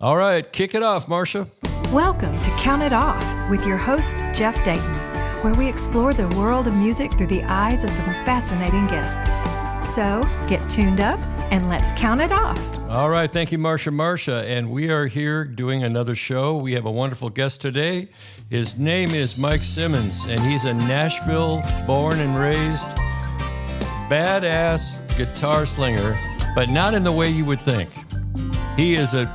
All right, kick it off, Marcia. Welcome to Count It Off with your host, Jeff Dayton, where we explore the world of music through the eyes of some fascinating guests. So get tuned up and let's count it off. All right, thank you, Marcia. And we are here doing another show. We have a wonderful guest today. His name is Mike Simmonz, and he's a Nashville born and raised badass guitar slinger, but not in the way you would think. He's a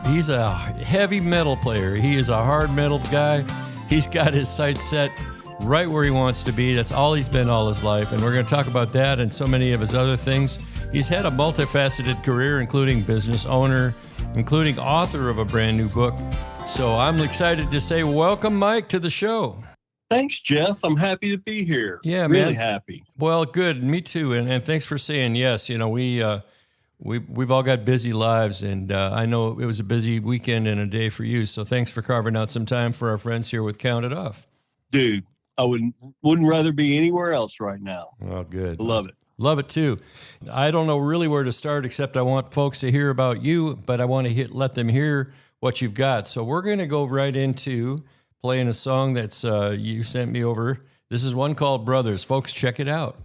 heavy metal player. He is a hard metal guy. He's got his sights set right where he wants to be. That's all he's been all his life. And we're going to talk about that and so many of his other things. He's had a multifaceted career, including business owner, including author of a brand new book. So I'm excited to say welcome, Mike, to the show. Thanks, Jeff. I'm happy to be here. Yeah, really man. Happy. Well, good. Me too. And thanks for saying yes. You know, we've all got busy lives, and I know it was a busy weekend and a day for you. So thanks for carving out some time for our friends here with Count It Off. Dude, I wouldn't rather be anywhere else right now. Oh, good. Love it. Love it too. I don't know really where to start, except I want folks to hear about you, but I want to let them hear what you've got. So we're going to go right into playing a song that's you sent me over. This is one called Brothers. Folks, check it out.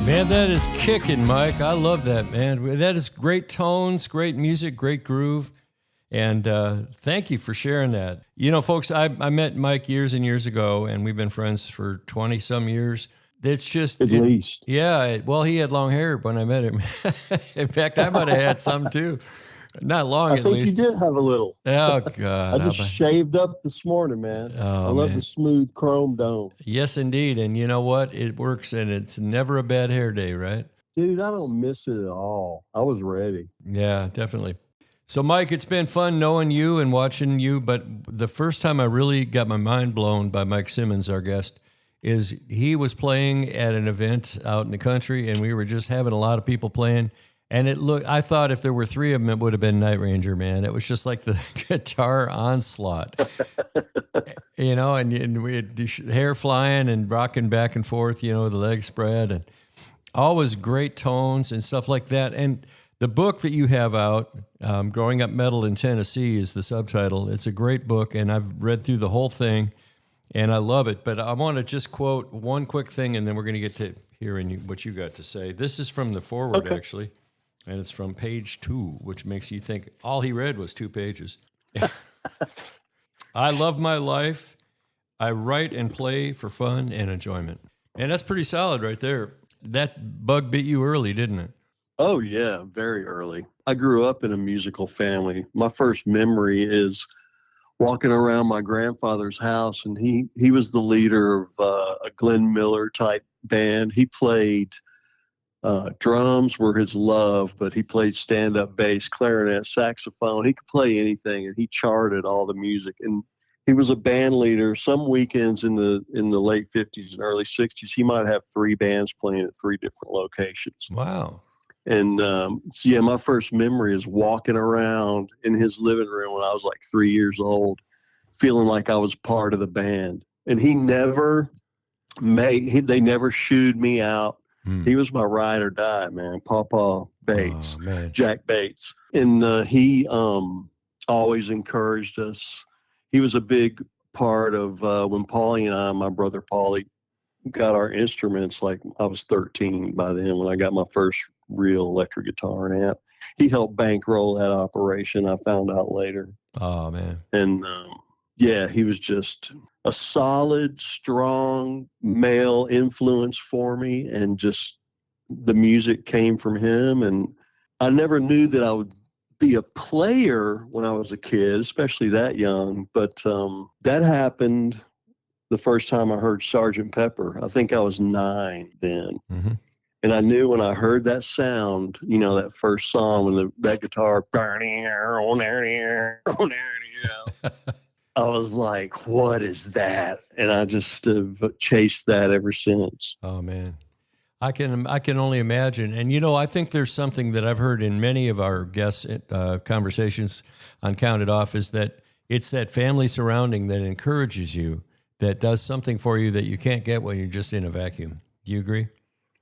Man, that is kicking, Mike. I love that, man. That is great tones, great music, great groove. And thank you for sharing that. You know, folks, I met Mike years and years ago, and we've been friends for 20-some years. It's just... At least. Yeah, well, he had long hair when I met him. In fact, I might have had some, too. Not long, I at think least. you did have a little. Oh, God. I just shaved up this morning, man. Oh, I love man. the smooth chrome dome. Yes, indeed. And you know what? It works, and it's never a bad hair day, right? Dude, I don't miss it at all. I was ready. Yeah, definitely. So, Mike, it's been fun knowing you and watching you, but the first time I really got my mind blown by Mike Simmonz, our guest, is he was playing at an event out in the country, and we were just having a lot of people playing. And I thought if there were three of them, it would have been Night Ranger, man. It was just like the guitar onslaught, you know, and we had hair flying and rocking back and forth, you know, the legs spread, and always great tones and stuff like that. And the book that you have out, Growing Up Metal in Tennessee, is the subtitle. It's a great book, and I've read through the whole thing, and I love it. But I want to just quote one quick thing, and then we're going to get to hearing what you got to say. This is from the foreword, actually. And it's from page 2, which makes you think all he read was 2 pages. I love my life. I write and play for fun and enjoyment. And that's pretty solid right there. That bug bit you early, didn't it? Oh, yeah, very early. I grew up in a musical family. My first memory is walking around my grandfather's house, and he was the leader of a Glenn Miller type band. He played... drums were his love, but he played stand-up bass, clarinet, saxophone. He could play anything, and he charted all the music. And he was a band leader. Some weekends in the late 50s and early 60s, he might have 3 bands playing at 3 different locations. Wow. And so, yeah, my first memory is walking around in his living room when I was like 3 years old, feeling like I was part of the band. And they never shooed me out. He was my ride or die, man. Pawpaw Bates, Jack Bates. And he always encouraged us. He was a big part of when Paulie and I, my brother Paulie, got our instruments, like I was 13 by then when I got my first real electric guitar and amp. He helped bankroll that operation. I found out later. Oh, man. And yeah, he was just a solid, strong male influence for me. And just the music came from him. And I never knew that I would be a player when I was a kid, especially that young. But that happened the first time I heard Sgt. Pepper. I think I was 9 then. Mm-hmm. And I knew when I heard that sound, you know, that first song when that guitar, I was like, what is that? And I just have chased that ever since. Oh, man. I can only imagine. And, you know, I think there's something that I've heard in many of our guests' conversations on Count It Off is that it's that family surrounding that encourages you, that does something for you that you can't get when you're just in a vacuum. Do you agree?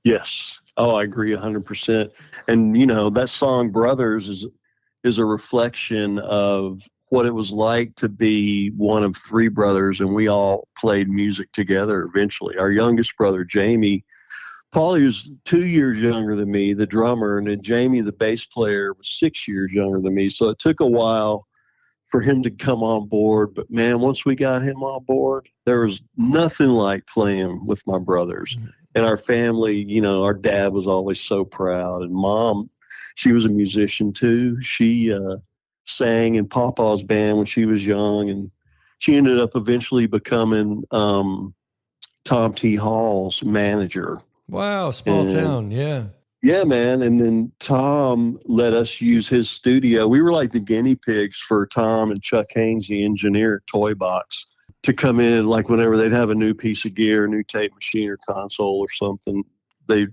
Yes. Oh, I agree 100%. And, you know, that song Brothers is a reflection of what it was like to be one of 3 brothers, and we all played music together eventually. Our youngest brother, Jamie, Paulie was 2 years younger than me, the drummer, and then Jamie, the bass player, was 6 years younger than me. So it took a while for him to come on board. But, man, once we got him on board, there was nothing like playing with my brothers. And our family, you know, our dad was always so proud. And Mom, she was a musician too. She sang in Papa's band when she was young. And she ended up eventually becoming Tom T. Hall's manager. Wow, small town, yeah. Yeah, man. And then Tom let us use his studio. We were like the guinea pigs for Tom and Chuck Haynes, the engineer at Toy Box, to come in, like whenever they'd have a new piece of gear, a new tape machine or console or something, they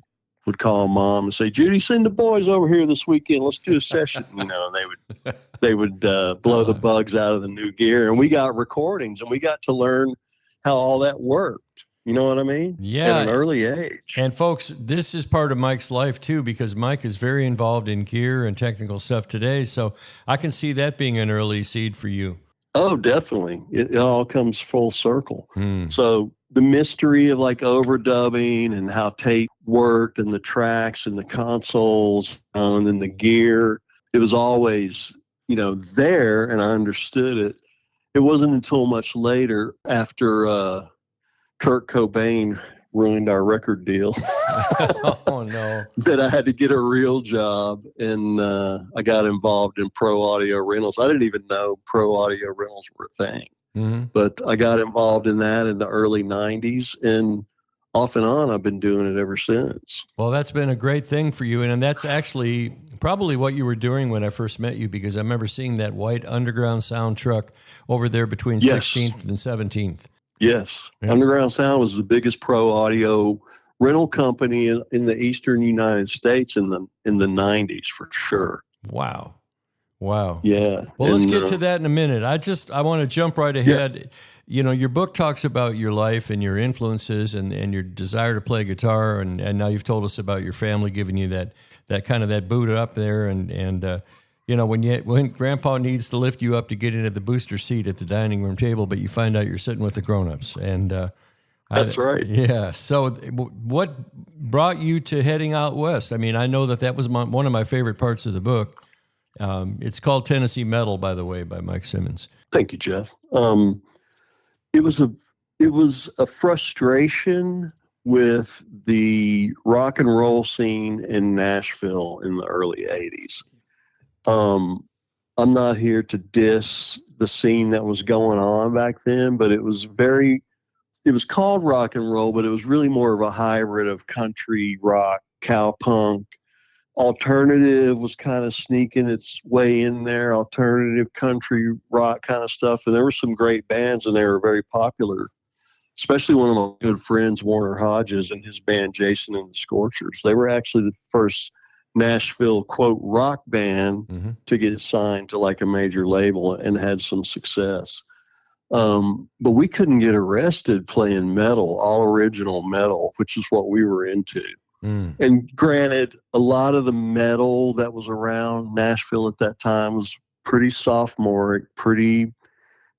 would call Mom and say, Judy, send the boys over here this weekend. Let's do a session. You know, and they would blow the bugs out of the new gear. And we got recordings, and we got to learn how all that worked. You know what I mean? Yeah. At an early age. And folks, this is part of Mike's life too, because Mike is very involved in gear and technical stuff today. So I can see that being an early seed for you. Oh, definitely. It all comes full circle. So the mystery of like overdubbing and how tape worked and the tracks and the consoles and then the gear, it was always, you know, there, and I understood it. It wasn't until much later, after Kurt Cobain ruined our record deal, Oh, no. that I had to get a real job, and I got involved in pro audio rentals. I didn't even know pro audio rentals were a thing, but I got involved in that in the early 90s, and off and on, I've been doing it ever since. Well, that's been a great thing for you. And that's actually probably what you were doing when I first met you, because I remember seeing that white underground sound truck over there between 16th and 17th. Yes. Yeah. Underground Sound was the biggest pro audio rental company in the eastern United States in the 90s, for sure. Wow. Yeah. Well, let's get to that in a minute. I want to jump right ahead. Yeah. You know, your book talks about your life and your influences and your desire to play guitar. And now you've told us about your family giving you that kind of that boot up there. And you know, when Grandpa needs to lift you up to get into the booster seat at the dining room table, but you find out you're sitting with the grown-ups. And that's right. Yeah. So what brought you to heading out west? I mean, I know that was one of my favorite parts of the book. It's called Tennessee Metal, by the way, by Mike Simmonz. Thank you, Jeff. It was a frustration with the rock and roll scene in Nashville in the early 80s. I'm not here to diss the scene that was going on back then, but it was called rock and roll, but it was really more of a hybrid of country rock, cowpunk. Alternative was kind of sneaking its way in there, alternative country rock kind of stuff. And there were some great bands, and they were very popular, especially one of my good friends, Warner Hodges, and his band, Jason and the Scorchers. They were actually the first Nashville, quote, rock band to get signed to like a major label and had some success. But we couldn't get arrested playing metal, all original metal, which is what we were into. And granted, a lot of the metal that was around Nashville at that time was pretty sophomoric, pretty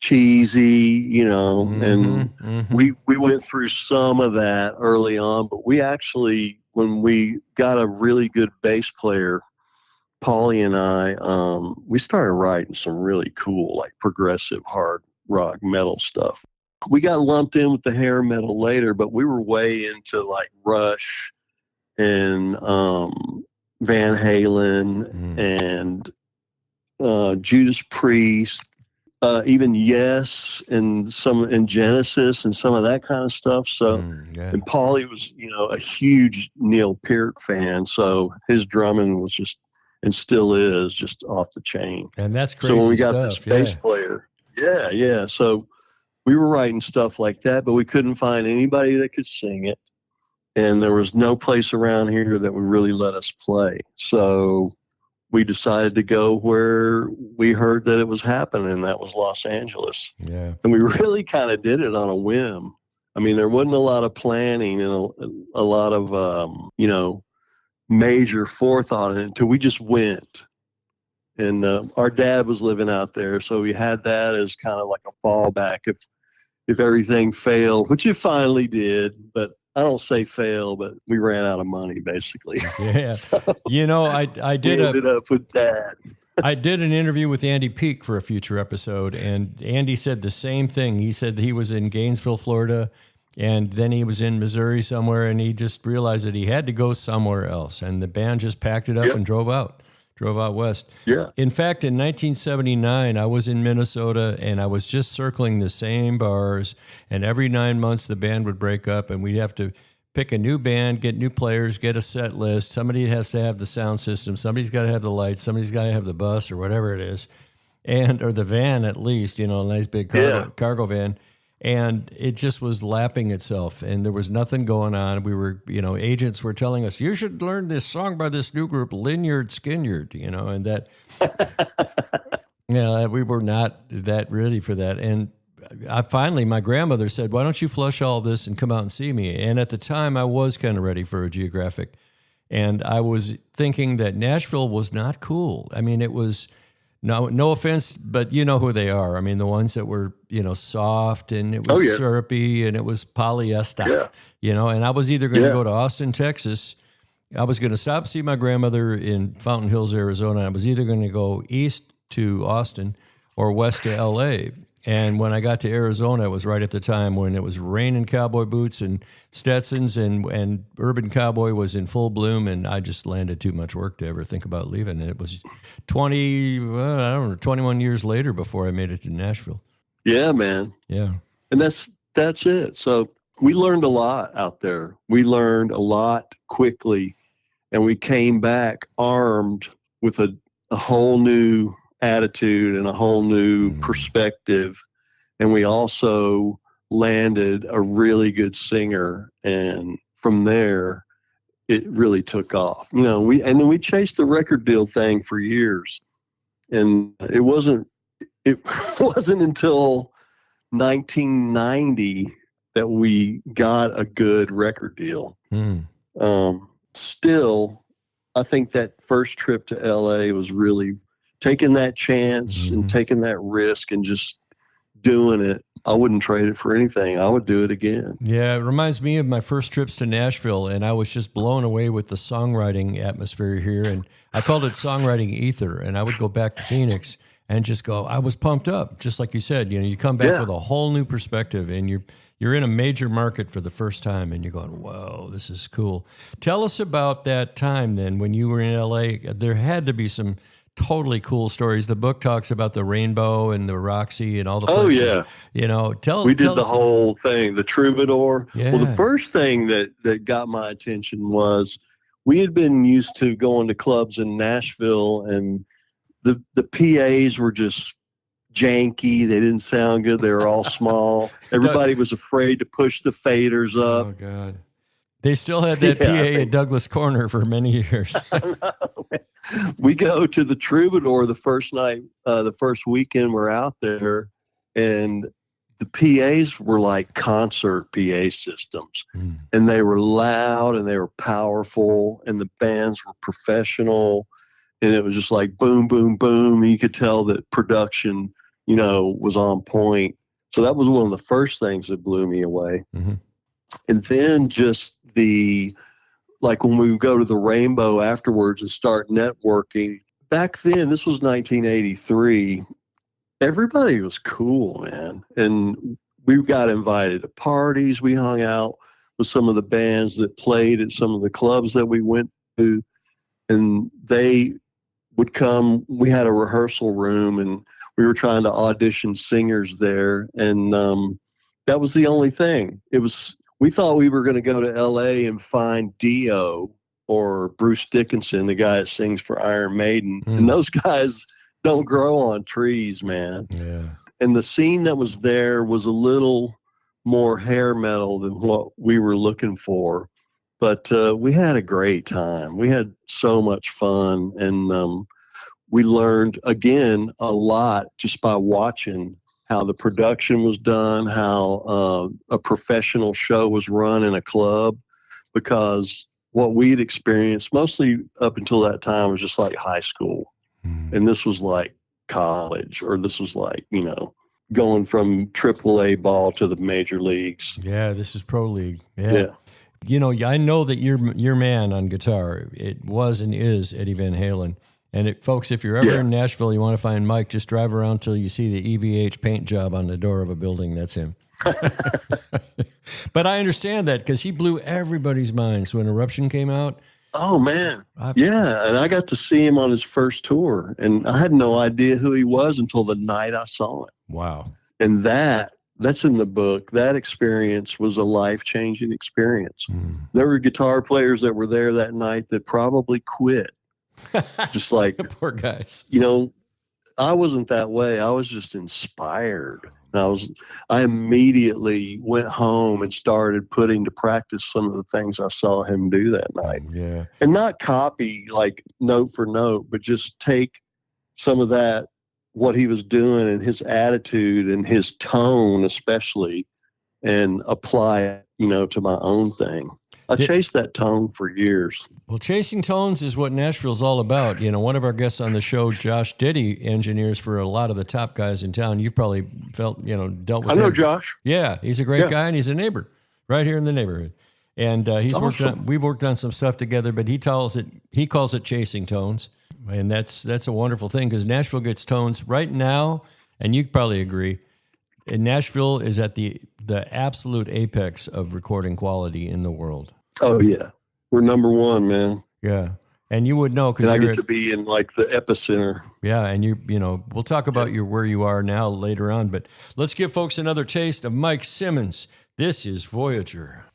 cheesy, and we went through some of that early on, but we actually, when we got a really good bass player, Paulie and I, we started writing some really cool, like progressive hard rock metal stuff. We got lumped in with the hair metal later, but we were way into like Rush and Van Halen and Judas Priest, even Yes and Genesis and some of that kind of stuff. So, and Paulie was, a huge Neil Peart fan. So his drumming was just, and still is, just off the chain. And that's crazy. So when we got stuff, this bass player, yeah. So we were writing stuff like that, but we couldn't find anybody that could sing it. And there was no place around here that would really let us play. So we decided to go where we heard that it was happening, and that was Los Angeles. Yeah. And we really kind of did it on a whim. I mean, there wasn't a lot of planning and a lot of, major forethought in it until we just went. And our dad was living out there, so we had that as kind of like a fallback if everything failed, which it finally did. But I don't say fail, but we ran out of money basically. Yeah. So I did ended up with Dad. I did an interview with Andy Peak for a future episode, and Andy said the same thing. He said he was in Gainesville, Florida, and then he was in Missouri somewhere, and he just realized that he had to go somewhere else, and the band just packed it up and drove out west. Yeah. In fact, in 1979, I was in Minnesota, and I was just circling the same bars, and every 9 months the band would break up, and we'd have to pick a new band, get new players, get a set list. Somebody has to have the sound system. Somebody's got to have the lights. Somebody's got to have the bus or whatever it is, or the van at least, a nice big cargo van. And it just was lapping itself, and there was nothing going on. We were, agents were telling us, you should learn this song by this new group, Lynyrd Skynyrd, and that, we were not that ready for that. And finally, my grandmother said, why don't you flush all this and come out and see me? And at the time, I was kind of ready for a Geographic. And I was thinking that Nashville was not cool. I mean, it was... No offense, but you know who they are. I mean, the ones that were, soft, and it was syrupy, and it was polyester, and I was either going to go to Austin, Texas. I was going to stop and see my grandmother in Fountain Hills, Arizona. I was either going to go east to Austin or west to L.A. And when I got to Arizona, it was right at the time when it was raining cowboy boots and Stetsons, and Urban Cowboy was in full bloom, and I just landed too much work to ever think about leaving. And it was 21 years later before I made it to Nashville. Yeah, man. Yeah. And that's it. So we learned a lot out there. We learned a lot quickly, and we came back armed with a whole new attitude and a whole new perspective. And we also landed a really good singer, and from there it really took off. Then we chased the record deal thing for years, and it wasn't until 1990 that we got a good record deal. Still, I think that first trip to LA was really taking that chance and taking that risk and just doing it. I wouldn't trade it for anything. I would do it again. Yeah, it reminds me of my first trips to Nashville, and I was just blown away with the songwriting atmosphere here. And I called it songwriting ether. And I would go back to Phoenix and just go, I was pumped up, just like you said. You come back with a whole new perspective, and you're in a major market for the first time, and you're going, whoa, this is cool. Tell us about that time then when you were in L.A. There had to be some totally cool stories. The book talks about the Rainbow and the Roxy and all the places. Oh, yeah. We did the whole thing, the Troubadour. Yeah. Well, the first thing that got my attention was we had been used to going to clubs in Nashville, and the PAs were just janky. They didn't sound good. They were all small. Everybody was afraid to push the faders up. Oh, God. They still had that PA at Douglas Corner for many years. We go to the Troubadour the first night, the first weekend we're out there, and the PAs were like concert PA systems. And they were loud and they were powerful, and the bands were professional, and it was just like boom, boom, boom. And you could tell that production was on point. So that was one of the first things that blew me away. Mm-hmm. And then just like when we would go to the Rainbow afterwards and start networking, back then, this was 1983, everybody was cool, man. And we got invited to parties. We hung out with some of the bands that played at some of the clubs that we went to. And they would come. We had a rehearsal room, and we were trying to audition singers there. And that was the only thing. We thought we were going to go to L.A. and find Dio or Bruce Dickinson, the guy that sings for Iron Maiden. And those guys don't grow on trees, man. Yeah. And the scene that was there was a little more hair metal than what we were looking for. But we had a great time. We had so much fun. And we learned, again, a lot just by watching how the production was done, how a professional show was run in a club, because what we'd experienced mostly up until that time was just like high school. And this was like college, or this was like, going from AAA ball to the major leagues. Yeah, this is pro league. Yeah. I know that your man on guitar, it was and is Eddie Van Halen. And folks, if you're ever in Nashville, you want to find Mike, just drive around till you see the EVH paint job on the door of a building. That's him. But I understand that because he blew everybody's minds when Eruption came out. Oh, man. And I got to see him on his first tour, and I had no idea who he was until the night I saw him. Wow. And that's in the book. That experience was a life-changing experience. There were guitar players that were there that night that probably quit. Just like poor guys. I wasn't that way. I was just inspired. I immediately went home and started putting to practice some of the things I saw him do that night. Yeah. And not copy like note for note, but just take some of that, what he was doing and his attitude and his tone especially, and apply it, to my own thing. I chased that tone for years. Well, chasing tones is what Nashville's all about. One of our guests on the show, Josh Diddy, engineers for a lot of the top guys in town. You've probably dealt with him. I know Josh. Yeah, he's a great guy, and he's a neighbor right here in the neighborhood. And we've worked on some stuff together, but he calls it chasing tones. And that's a wonderful thing, because Nashville gets tones right now, and you probably agree, and Nashville is at the absolute apex of recording quality in the world. Oh, yeah. We're number one, man. Yeah. And you would know, because I get to be in like the epicenter. Yeah. And we'll talk about where you are now later on, but let's give folks another taste of Mike Simmonz. This is Voyager.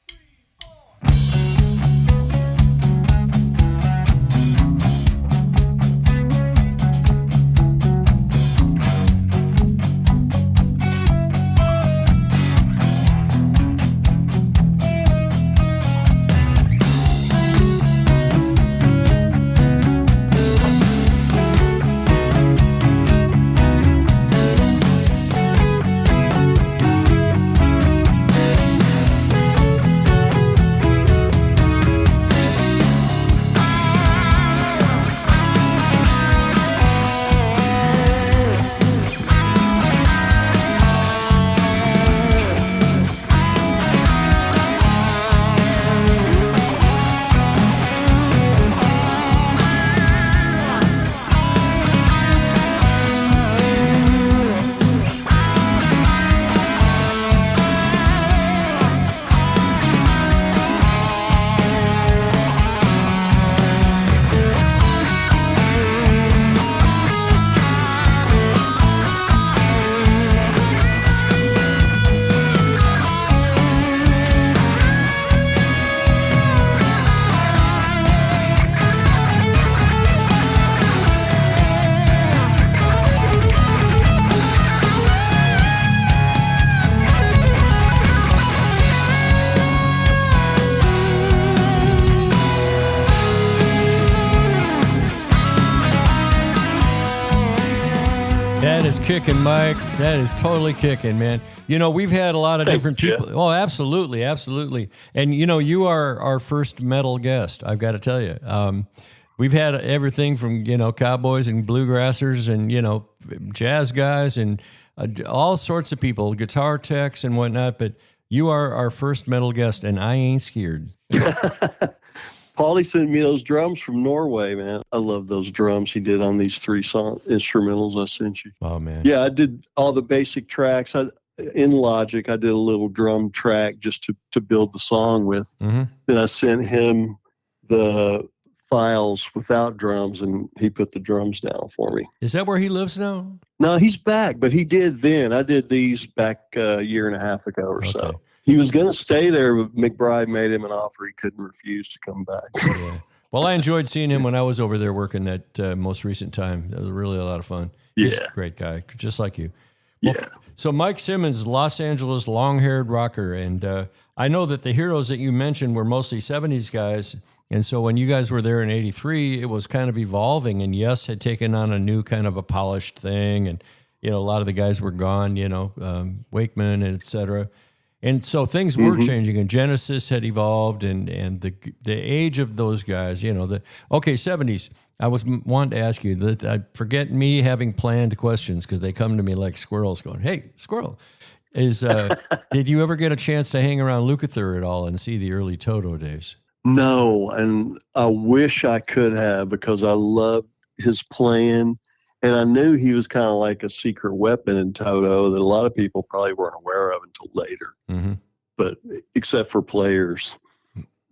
is kicking, Mike. That is totally kicking, man. You know, we've had a lot of different people. Oh, absolutely, absolutely. And, you know, you are our first metal guest, I've got to tell you. We've had everything from, you know, cowboys and bluegrassers and, you know, jazz guys and all sorts of people, guitar techs and whatnot, but you are our first metal guest, and I ain't scared. Paulie sent me those drums from Norway, man. I love those drums he did on these 3 instrumentals I sent you. Oh, man. Yeah, I did all the basic tracks. In Logic, I did a little drum track just to build the song with. Mm-hmm. Then I sent him the files without drums, and he put the drums down for me. Is that where he lives now? No, he's back, but he did then. I did these back a year and a half ago or so. He was going to stay there, but McBride made him an offer he couldn't refuse to come back. Yeah. Well, I enjoyed seeing him when I was over there working that most recent time. It was really a lot of fun. He's a great guy, just like you. Well, yeah. So Mike Simmonz, Los Angeles long-haired rocker, and I know that the heroes that you mentioned were mostly 70s guys, and so when you guys were there in 83, it was kind of evolving, and Yes had taken on a new kind of a polished thing, and a lot of the guys were gone, Wakeman and et cetera. And so things were changing, and Genesis had evolved, and the age of those guys, 70s. I was wanting to ask you that. I forget me having planned questions because they come to me like squirrels, going, "Hey, squirrel, did you ever get a chance to hang around Lukather at all and see the early Toto days?" No, and I wish I could have, because I loved his playing. And I knew he was kind of like a secret weapon in Toto that a lot of people probably weren't aware of until later, but except for players.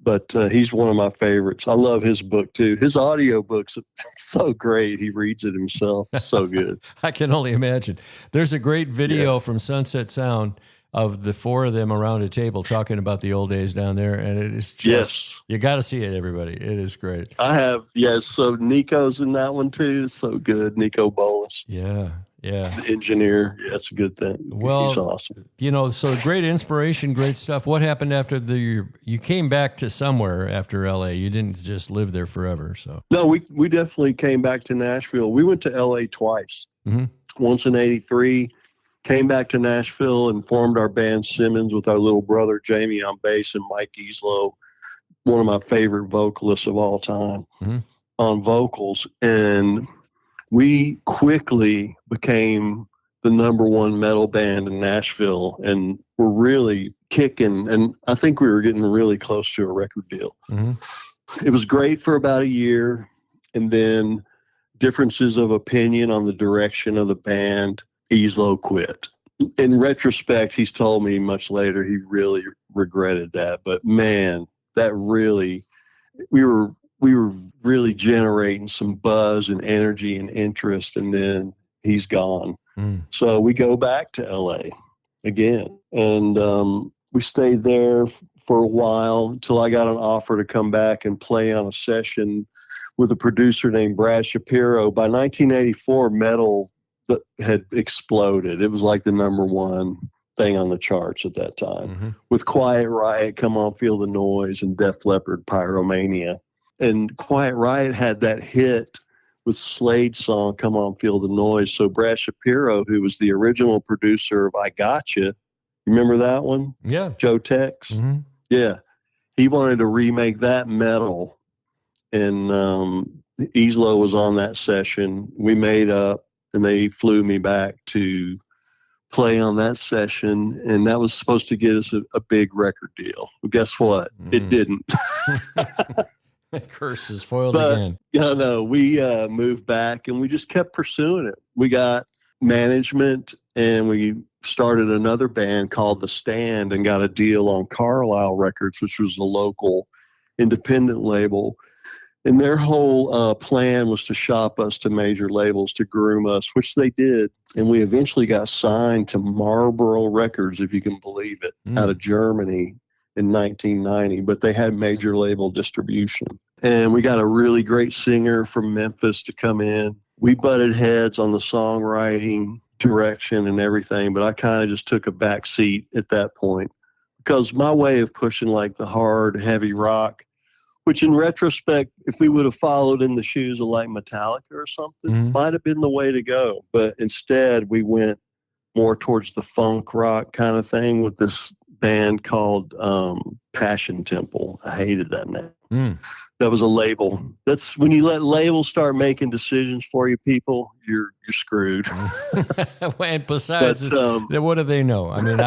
But he's one of my favorites. I love his book, too. His audio book's so great. He reads it himself. So good. I can only imagine. There's a great video from Sunset Sound of the 4 of them around a table talking about the old days down there, and it is just, you got to see it, everybody. It is great. I have, so Nico's in that one too. It's so good. Nico Bolas. Yeah. The engineer. Yeah, it's a good thing. Well, he's awesome. So great inspiration, great stuff. What happened after you came back to somewhere after LA? You didn't just live there forever. So no, we definitely came back to Nashville. We went to LA twice. Once in 83. Came back to Nashville and formed our band Simmonz with our little brother Jamie on bass and Mike Easlow, one of my favorite vocalists of all time, on vocals. And we quickly became the #1 metal band in Nashville, and we're really kicking. And I think we were getting really close to a record deal. It was great for about a year, and then differences of opinion on the direction of the band. Easlow quit. In retrospect, he's told me much later he really regretted that. But man, that really, we were really generating some buzz and energy and interest, and then he's gone. So we go back to LA again, and we stayed there for a while until I got an offer to come back and play on a session with a producer named Brad Shapiro. By 1984, metal that had exploded. It was like the #1 thing on the charts at that time, with Quiet Riot, Come On Feel the Noise, and Def Leppard, Pyromania. And Quiet Riot had that hit with Slade's song, Come On Feel the Noise. So Brad Shapiro, who was the original producer of I Gotcha, remember that one? Yeah. Joe Tex? Yeah. He wanted to remake that metal. And Easlow was on that session. We made up. And they flew me back to play on that session, and that was supposed to get us a big record deal. Well, guess what? It didn't. Curse is foiled again. No, we moved back, and we just kept pursuing it. We got management, and we started another band called The Stand and got a deal on Carlisle Records, which was a local independent label. And their whole plan was to shop us to major labels, to groom us, which they did. And we eventually got signed to Marlboro Records, if you can believe it, out of Germany in 1990. But they had major label distribution. And we got a really great singer from Memphis to come in. We butted heads on the songwriting, direction, and everything. But I kind of just took a back seat at that point, because my way of pushing like the hard, heavy rock, which in retrospect, if we would have followed in the shoes of like Metallica or something, might have been the way to go. But instead, we went more towards the funk rock kind of thing with this band called Passion Temple. I hated that name. Mm. That was a label. That's when you let labels start making decisions for you, people, you're screwed. And besides, what do they know? I mean,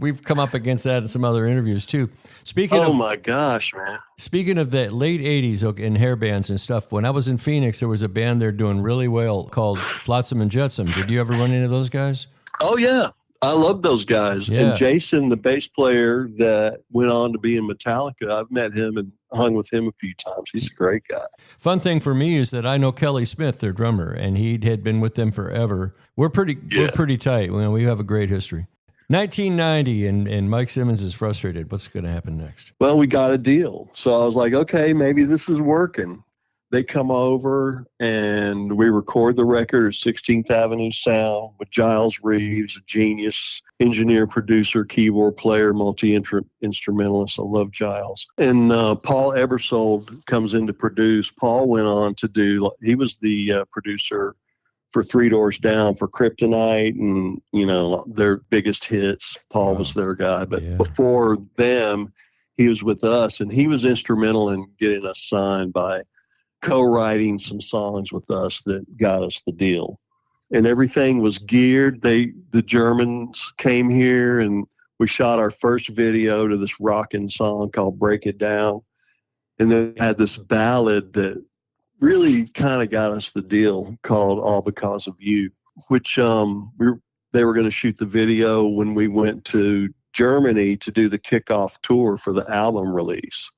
we've come up against that in some other interviews too. My gosh, man. Speaking of the late 80s in hair bands and stuff, when I was in Phoenix, there was a band there doing really well called Flotsam and Jetsam. Did you ever run into those guys? Oh, yeah. I love those guys. Yeah. And Jason, the bass player that went on to be in Metallica, I've met him and hung with him a few times. He's a great guy. Fun thing for me is that I know Kelly Smith, their drummer, and he had been with them forever. We're pretty tight. We have a great history. 1990, and Mike Simmonz is frustrated. What's going to happen next? Well, we got a deal. So I was like, okay, maybe this is working. They come over and we record the record at 16th Avenue Sound with Giles Reeves, a genius engineer, producer, keyboard player, multi-instrumentalist. I love Giles. And Paul Ebersold comes in to produce. Paul went on to he was the producer for Three Doors Down, for Kryptonite, and, their biggest hits. Paul was their guy. But before them, he was with us, and he was instrumental in getting us signed by co-writing some songs with us that got us the deal. And everything was geared. The Germans came here and we shot our first video to this rockin' song called Break It Down. And then we had this ballad that really kind of got us the deal called All Because of You, which they were going to shoot the video when we went to Germany to do the kickoff tour for the album release.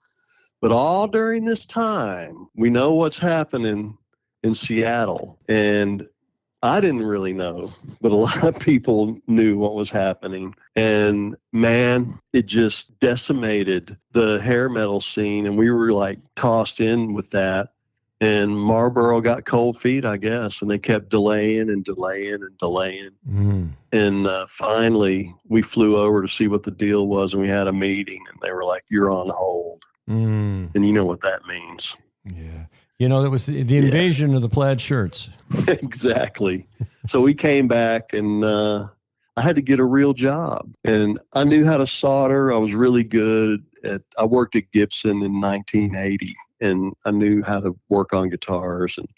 But all during this time, we know what's happening in Seattle. And I didn't really know, but a lot of people knew what was happening. And man, it just decimated the hair metal scene. And we were like tossed in with that. And Marlboro got cold feet, I guess. And they kept delaying and delaying and delaying. Mm. And finally, we flew over to see what the deal was. And we had a meeting and they were like, "You're on hold." Mm. And you know what that means. Yeah. That was the invasion of the plaid shirts. Exactly. So we came back and I had to get a real job. And I knew how to solder. I was really good I worked at Gibson in 1980 and I knew how to work on guitars. And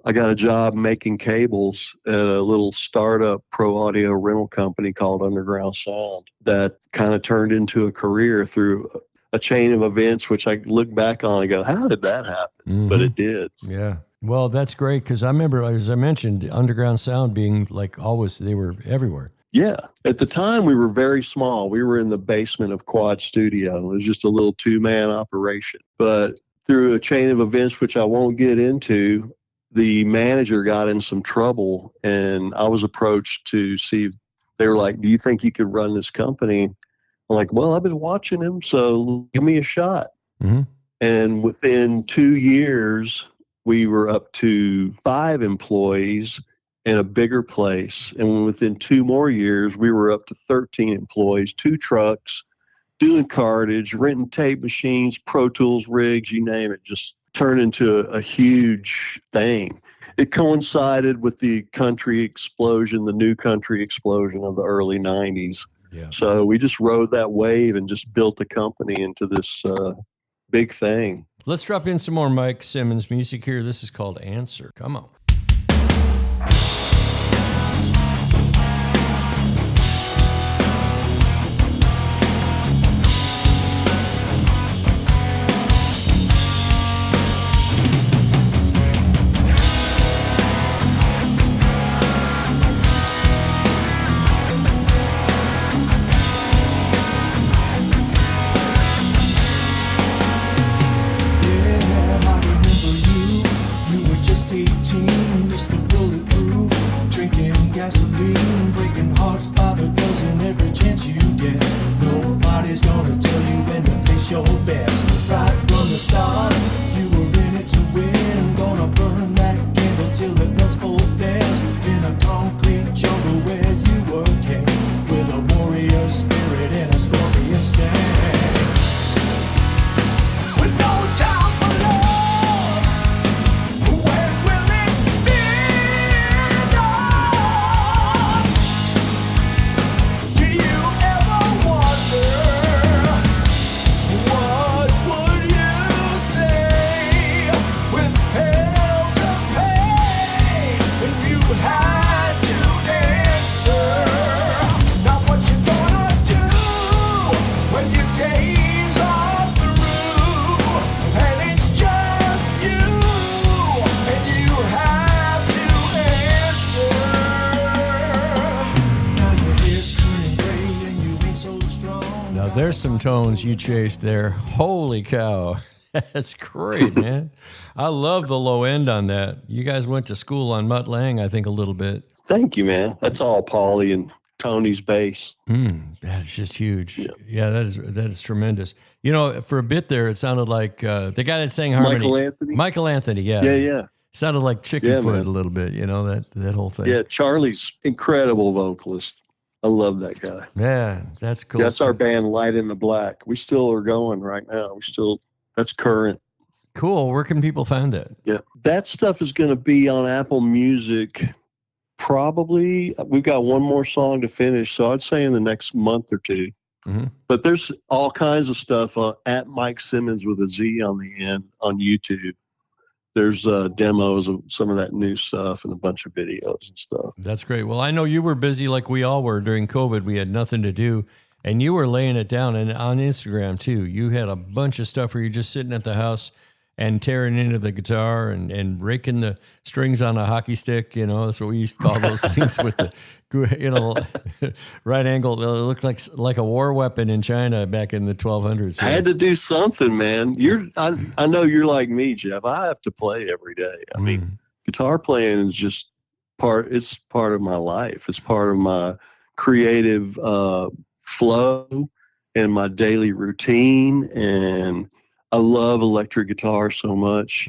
I got a job making cables at a little startup pro audio rental company called Underground Sound that kind of turned into a career through a chain of events, which I look back on and go, how did that happen? Mm-hmm. But it did. Yeah. Well, that's great because I remember, as I mentioned, Underground Sound being like always, they were everywhere. Yeah. At the time, we were very small. We were in the basement of Quad Studio. It was just a little 2-man operation. But through a chain of events, which I won't get into, the manager got in some trouble and I was approached to see, they were like, "Do you think you could run this company?" I'm like, "Well, I've been watching him, so give me a shot." Mm-hmm. And within 2 years, we were up to 5 employees in a bigger place. And within 2 more years, we were up to 13 employees, 2 trucks, doing cartage, renting tape machines, Pro Tools rigs, you name it, just turned into a huge thing. It coincided with the country explosion, the new country explosion of the early 90s. Yeah. So we just rode that wave and just built the company into this big thing. Let's drop in some more Mike Simmonz music here. This is called Answer. Come on. Yeah, I remember you were just 18. there's some tones you chased there. Holy cow. That's great, man. I love the low end on that. You guys went to school on Mutt Lange, I think, a little bit. Thank you, man. That's all Paulie and Tony's bass. That's just huge. Yeah, that is tremendous. You know, for a bit there, it sounded like the guy that sang harmony. Michael Anthony, yeah. Yeah. Sounded like Chickenfoot a little bit, you know, that whole thing. Yeah, Charlie's incredible vocalist. I love that guy. Yeah, that's cool. That's our band, Light in the Black. We still are going right now. That's current. Cool. Where can people find that? Yeah, that stuff is going to be on Apple Music. Probably, we've got one more song to finish, so I'd say in the next month or two. Mm-hmm. But there's all kinds of stuff at Mike Simmonz with a Z on the end on YouTube. There's demos of some of that new stuff and a bunch of videos and stuff. That's great. Well, I know you were busy like we all were during COVID. We had nothing to do, and you were laying it down. And on Instagram, too, you had a bunch of stuff where you're just sitting at the house and tearing into the guitar and raking the strings on a hockey stick. You know, that's what we used to call those things with the, you know, right angle. It looked like a war weapon in China back in the 1200s. I had to do something, man. I know you're like me, Jeff. I have to play every day. I mean, guitar playing is just it's part of my life. It's part of my creative flow and my daily routine. And I love electric guitar so much,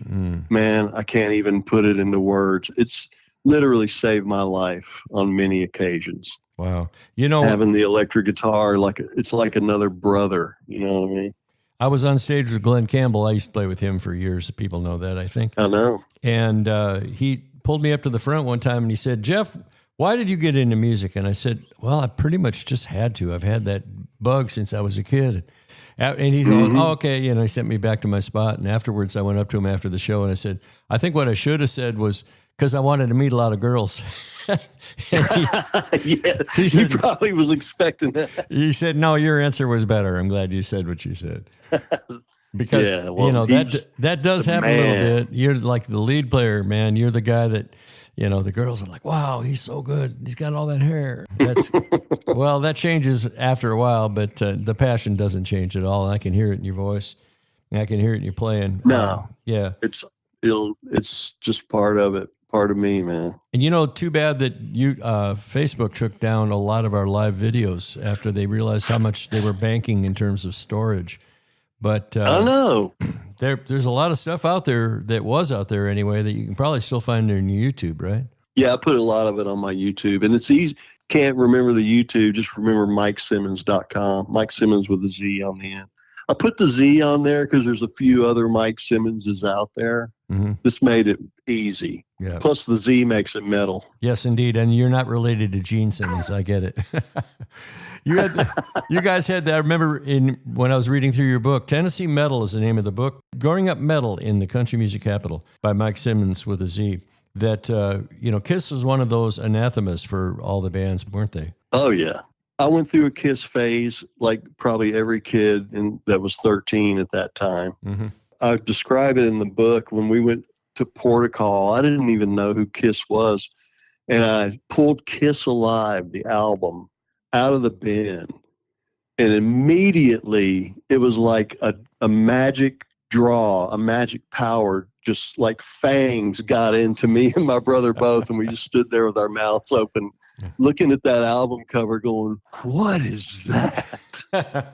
man. I can't even put it into words. It's literally saved my life on many occasions. Wow. You know, having the electric guitar, it's like another brother. You know what I mean? I was on stage with Glenn Campbell. I used to play with him for years. People know that, I think. I know. And he pulled me up to the front one time and he said, "Jeff, why did you get into music?" And I said, "Well, I pretty much just had to. I've had that bug since I was a kid." And he's going, "Oh, okay." You know, he sent me back to my spot. And afterwards, I went up to him after the show and I said, "I think what I should have said was because I wanted to meet a lot of girls." He probably was expecting that. He said, "No, your answer was better. I'm glad you said what you said." Because, you know, that does happen a little bit. You're like the lead player, man. You're the guy that, you know, the girls are like, "Wow, he's so good. He's got all that hair." Well, that changes after a while, but the passion doesn't change at all. I can hear it in your voice. I can hear it in your playing. No. Yeah. It's just part of it. Part of me, man. And you know, too bad that Facebook took down a lot of our live videos after they realized how much they were banking in terms of storage. But I know there's a lot of stuff out there that was out there anyway that you can probably still find on your YouTube, right? Yeah, I put a lot of it on my YouTube, and it's easy. Can't remember the YouTube, just remember MikeSimmonz.com. Mike Simmonz with a Z on the end. I put the Z on there because there's a few other Mike Simmonzes out there. Mm-hmm. This made it easy. Yeah. Plus the Z makes it metal. Yes, indeed. And you're not related to Gene Simmons. I get it. You guys had that. I remember when I was reading through your book, Tennessee Metal is the name of the book, Growing Up Metal in the Country Music Capital by Mike Simmonz with a Z. That, you know, Kiss was one of those anathemas for all the bands, weren't they? Oh, yeah. I went through a Kiss phase like probably every kid that was 13 at that time. Mm-hmm. I describe it in the book. When we went to Portugal, I didn't even know who Kiss was. And I pulled Kiss Alive, the album, out of the bin. And immediately it was like a magic draw, a magic power, just like fangs got into me and my brother both. And we just stood there with our mouths open, looking at that album cover going, "What is that?"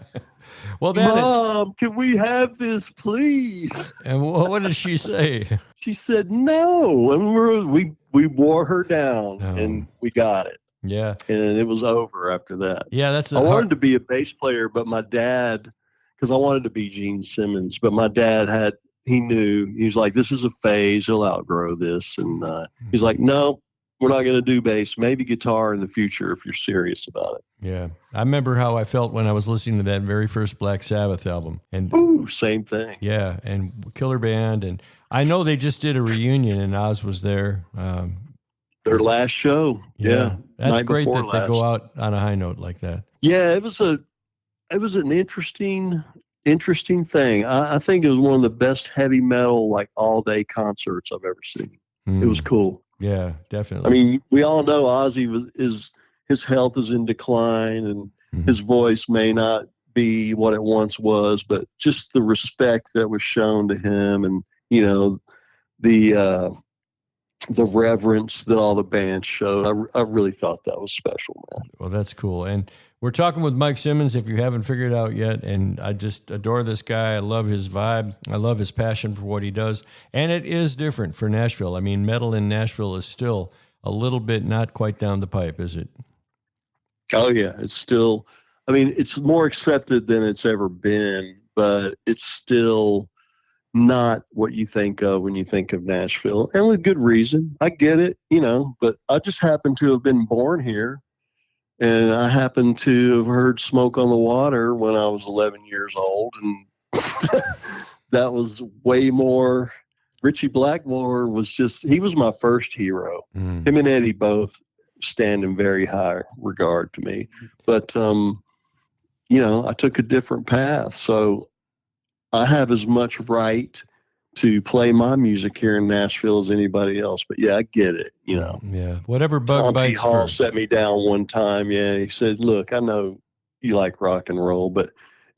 Well, Mom, can we have this, please? And what did she say? She said no. And we wore her down and we got it. Yeah. And it was over after that. Yeah, I wanted to be a bass player, but my dad, because I wanted to be Gene Simmons, but my dad he knew. He was like, "This is a phase. He'll outgrow this." And he's like, "No, we're not going to do bass. Maybe guitar in the future if you're serious about it." Yeah. I remember how I felt when I was listening to that very first Black Sabbath album. And same thing. Yeah. And Killer Band. And I know they just did a reunion and Oz was there. Their last show. Yeah. That's great that they go out on a high note like that. Yeah. It was an interesting thing. I think it was one of the best heavy metal, like all day concerts I've ever seen. It was cool. Yeah, definitely. I mean, we all know Ozzy his health is in decline and his voice may not be what it once was, but just the respect that was shown to him, and the reverence that all the bands showed. I really thought that was special, man. Well, that's cool. And we're talking with Mike Simmonz, if you haven't figured it out yet. And I just adore this guy. I love his vibe. I love his passion for what he does. And it is different for Nashville. I mean, metal in Nashville is still a little bit not quite down the pipe, is it? Oh, yeah. It's still, I mean, it's more accepted than it's ever been, but it's still not what you think of when you think of Nashville, and with good reason. I get it, but I just happen to have been born here, and I happen to have heard Smoke on the Water when I was 11 years old, and that was way more. Richie Blackmore he was my first hero. Him and Eddie both stand in very high regard to me, but I took a different path, so I have as much right to play my music here in Nashville as anybody else. But yeah, I get it, Yeah, whatever bug Tom T. bites Hall first. set me down one time. Yeah, he said, "Look, I know you like rock and roll," but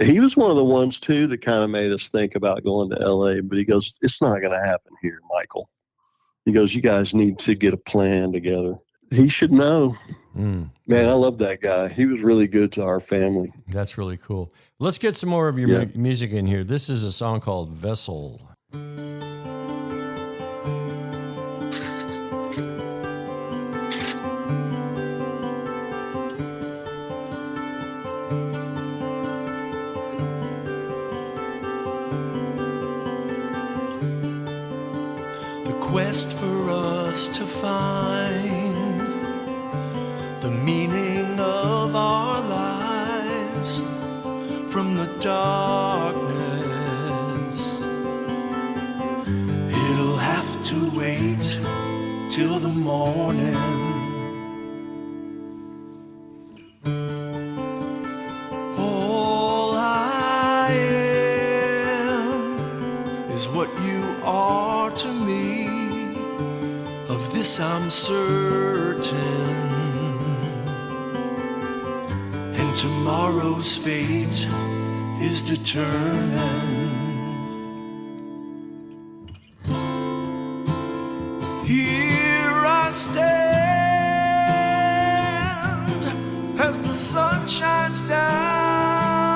he was one of the ones too that kind of made us think about going to LA. But he goes, "It's not going to happen here, Michael." He goes, "You guys need to get a plan together." He should know. Man, I love that guy. He was really good to our family. That's really cool. Let's get some more of your music in here. This is a song called Vessel. The quest for us to find the meaning of our lives from the darkness. It'll have to wait till the morning. All I am is what you are to me. Of this I'm certain. Tomorrow's fate is determined. Here I stand as the sun shines down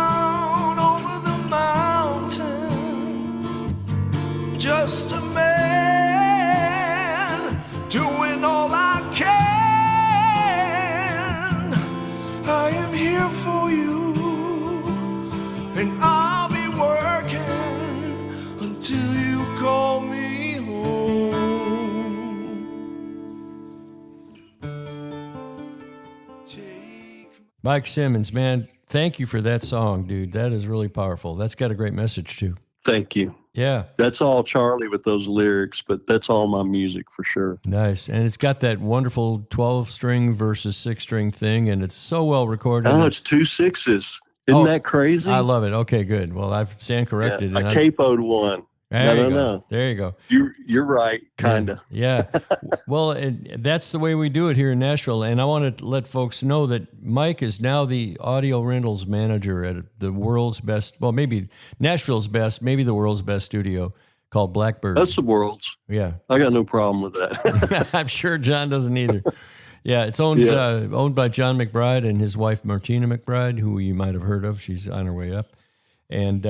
over the mountain. Just a man doing all I can. I am here for you, and I'll be working until you call me home. Mike Simmonz, man, thank you for that song, dude. That is really powerful. That's got a great message, too. Thank you. Yeah. That's all Charlie with those lyrics, but that's all my music for sure. Nice. And it's got that wonderful 12-string versus 6-string thing, and it's so well recorded. Oh, it's 2 6s. Isn't that crazy? I love it. Okay, good. Well, I've stand corrected. Yeah, I capoed one. No. There you go. You're right, kind of. Yeah. Well, that's the way we do it here in Nashville. And I want to let folks know that Mike is now the audio rentals manager at the world's best, well, maybe Nashville's best, maybe the world's best studio called Blackbird. That's the world's. Yeah. I got no problem with that. I'm sure John doesn't either. Yeah, it's owned by John McBride and his wife, Martina McBride, who you might have heard of. She's on her way up. And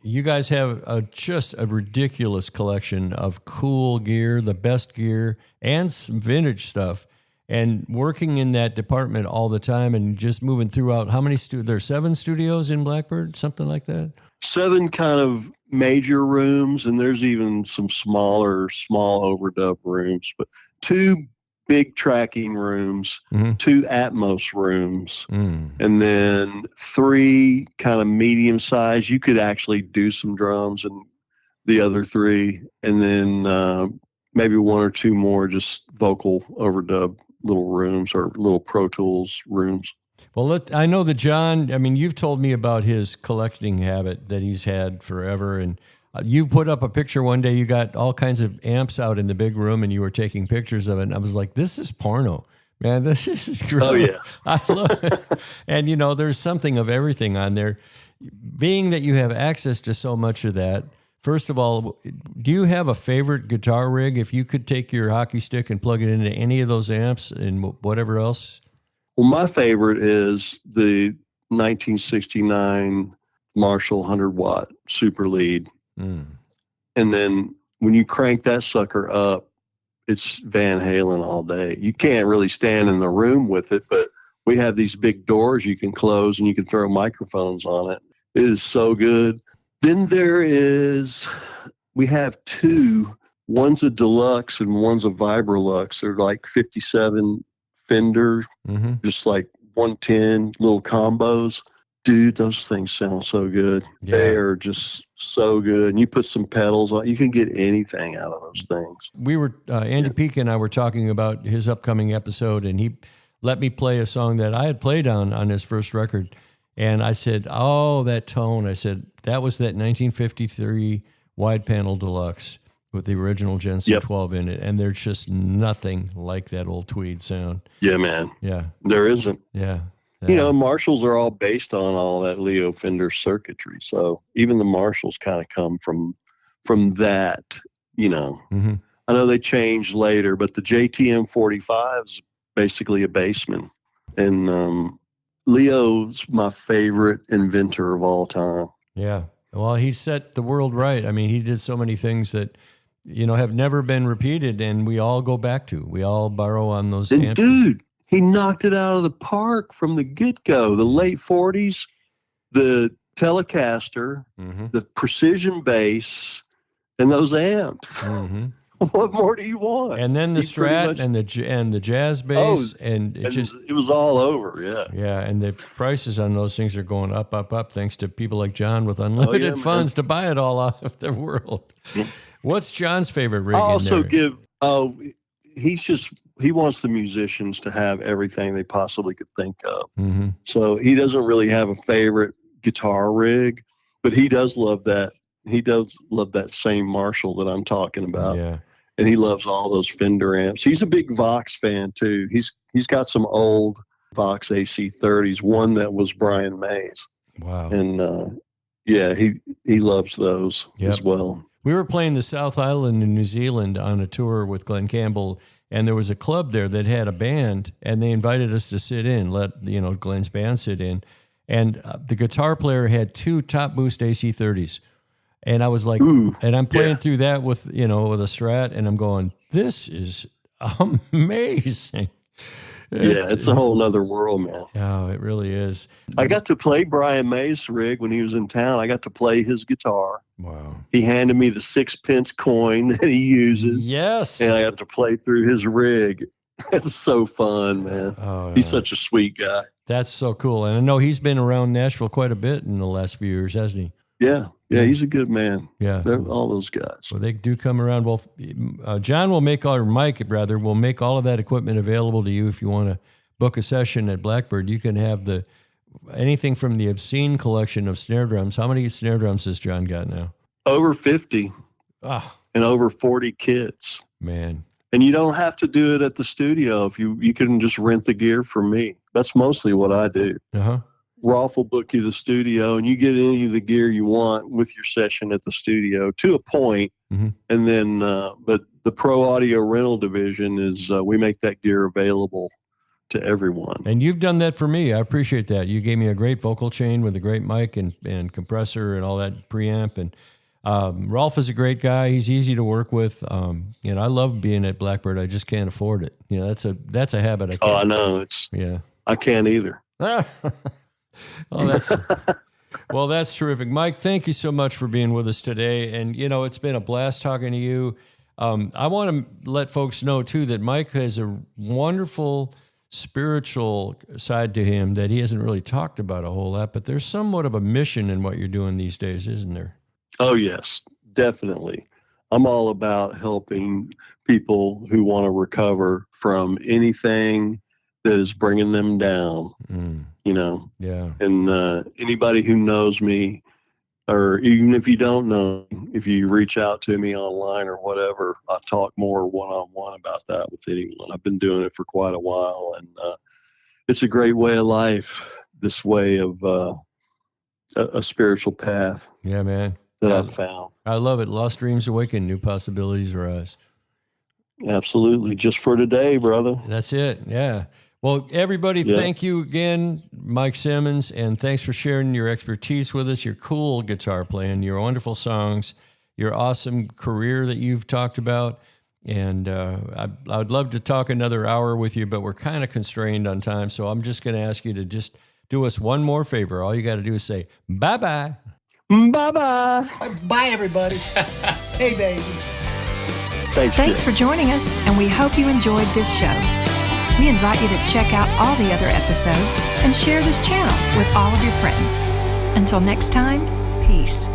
you guys have just a ridiculous collection of cool gear, the best gear, and some vintage stuff. And working in that department all the time and just moving throughout. How many there's 7 studios in Blackbird, something like that? 7 kind of major rooms, and there's even some small overdub rooms. But 2 big tracking rooms, 2 Atmos rooms, and then 3 kind of medium size. You could actually do some drums in the other 3, and then maybe 1 or 2 more just vocal overdub little rooms or little Pro Tools rooms. Well, I know that John, I mean, you've told me about his collecting habit that he's had forever, and you put up a picture one day, you got all kinds of amps out in the big room and you were taking pictures of it. And I was like, this is porno, Man, this is great. Oh, yeah. I love it. And, there's something of everything on there. Being that you have access to so much of that, first of all, do you have a favorite guitar rig? If you could take your hockey stick and plug it into any of those amps and whatever else? Well, my favorite is the 1969 Marshall 100-watt Super Lead. And then when you crank that sucker up, it's Van Halen all day. You can't really stand in the room with it, but we have these big doors you can close and you can throw microphones on it. It is so good. Then we have two. One's a deluxe and one's a Vibrolux. They're like 57 Fender, just like 110 little combos. Dude, those things sound so good. Yeah. They are just so good. And you put some pedals on, you can get anything out of those things. We were, Andy Peake and I were talking about his upcoming episode, and he let me play a song that I had played on his first record. And I said, oh, that tone. I said, that was that 1953 wide panel deluxe with the original Jensen 12 in it. And there's just nothing like that old Tweed sound. Yeah, man. Yeah. There isn't. Yeah. Marshalls are all based on all that Leo Fender circuitry. So even the Marshalls kind of come from that, I know they changed later, but the JTM 45 is basically a Bassman. And Leo's my favorite inventor of all time. Yeah. Well, he set the world right. I mean, he did so many things that, have never been repeated, and we all go back to. We all borrow on those samples. Dude, he knocked it out of the park from the get-go. The late 40s, the Telecaster, the precision bass, and those amps. What more do you want? And then the Strat and the jazz bass, and it was all over. Yeah, yeah. And the prices on those things are going up, up, up, thanks to people like John with unlimited funds to buy it all out of the world. What's John's favorite rig? I also he wants the musicians to have everything they possibly could think of. So he doesn't really have a favorite guitar rig, but he does love that. He does love that same Marshall that I'm talking about. Yeah. And he loves all those Fender amps. He's a big Vox fan too. He's got some old Vox AC30s, one that was Brian May's. Wow. And he loves those as well. We were playing the South Island in New Zealand on a tour with Glenn Campbell, and there was a club there that had a band, and they invited us to sit in, let Glenn's band sit in. And the guitar player had two Top Boost AC30s. And I was like, and I'm playing through that with a Strat, and I'm going, this is amazing. It's a whole nother world, man. Oh, it really is. I got to play Brian May's rig when he was in town. I got to play his guitar. Wow. He handed me the 6-pence coin that he uses. Yes. And I got to play through his rig. It's so fun, man. Oh, he's such a sweet guy. That's so cool. And I know he's been around Nashville quite a bit in the last few years, hasn't he? Yeah, he's a good man. Yeah. They're all those guys. Well, they do come around. Well, John will make, or Mike, rather, will make all of that equipment available to you if you want to book a session at Blackbird. You can have anything from the obscene collection of snare drums. How many snare drums has John got now? Over 50. Ah. And over 40 kits. Man. And you don't have to do it at the studio. If you can just rent the gear from me. That's mostly what I do. Rolf will book you the studio, and you get any of the gear you want with your session at the studio to a point. And then, but the Pro Audio Rental division is we make that gear available to everyone. And you've done that for me. I appreciate that. You gave me a great vocal chain with a great mic and compressor and all that preamp. And Rolf is a great guy. He's easy to work with. I love being at Blackbird. I just can't afford it. That's a habit I can't. Oh, I know. I can't either. Well, that's terrific. Mike, thank you so much for being with us today. And, it's been a blast talking to you. I want to let folks know, too, that Mike has a wonderful spiritual side to him that he hasn't really talked about a whole lot, but there's somewhat of a mission in what you're doing these days, isn't there? Oh, yes, definitely. I'm all about helping people who want to recover from anything that is bringing them down. Yeah. And anybody who knows me or even if you don't know, if you reach out to me online or whatever, I talk more one-on-one about that with anyone. I've been doing it for quite a while, and it's a great way of life, this way of a spiritual path. Yeah, man. That I've found. I love it. Lost dreams awaken, new possibilities arise. Absolutely. Just for today, brother. That's it. Yeah. Well, everybody, thank you again, Mike Simmonz, and thanks for sharing your expertise with us, your cool guitar playing, your wonderful songs, your awesome career that you've talked about. And I'd love to talk another hour with you, but we're kind of constrained on time. So I'm just going to ask you to just do us one more favor. All you got to do is say, bye-bye. Bye-bye. Bye, everybody. Hey, baby. Thanks for joining us, and we hope you enjoyed this show. We invite you to check out all the other episodes and share this channel with all of your friends. Until next time, peace.